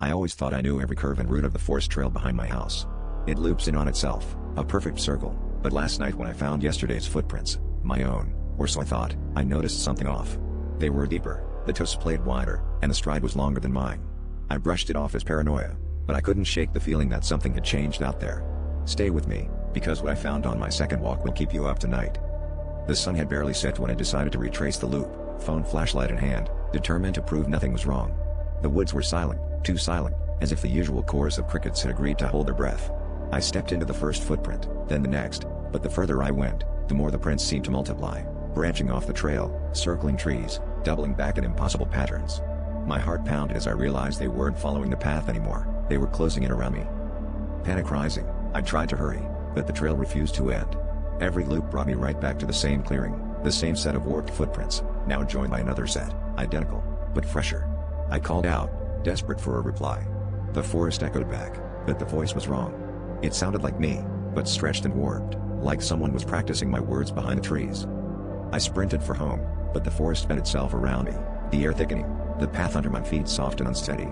I always thought I knew every curve and route of the forest trail behind my house. It loops in on itself, a perfect circle, but last night when I found yesterday's footprints, my own, or so I thought, I noticed something off. They were deeper, the toes played wider, and the stride was longer than mine. I brushed it off as paranoia, but I couldn't shake the feeling that something had changed out there. Stay with me, because what I found on my second walk will keep you up tonight. The sun had barely set when I decided to retrace the loop, phone flashlight in hand, determined to prove nothing was wrong. The woods were silent, too silent, as if the usual chorus of crickets had agreed to hold their breath. I stepped into the first footprint, then the next, but the further I went, the more the prints seemed to multiply, branching off the trail, circling trees, doubling back in impossible patterns. My heart pounded as I realized they weren't following the path anymore, they were closing in around me. Panic rising, I tried to hurry, but the trail refused to end. Every loop brought me right back to the same clearing, the same set of warped footprints, now joined by another set, identical, but fresher. I called out, desperate for a reply. The forest echoed back, but the voice was wrong. It sounded like me, but stretched and warped, like someone was practicing my words behind the trees. I sprinted for home, but the forest bent itself around me, the air thickening, the path under my feet soft and unsteady.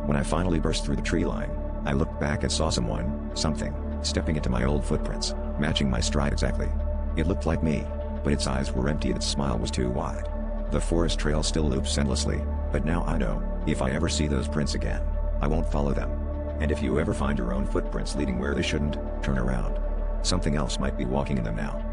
When I finally burst through the tree line, I looked back and saw something, stepping into my old footprints, matching my stride exactly. It looked like me, but its eyes were empty and its smile was too wide. The forest trail still loops endlessly, but now I know, if I ever see those prints again, I won't follow them. And if you ever find your own footprints leading where they shouldn't, turn around. Something else might be walking in them now.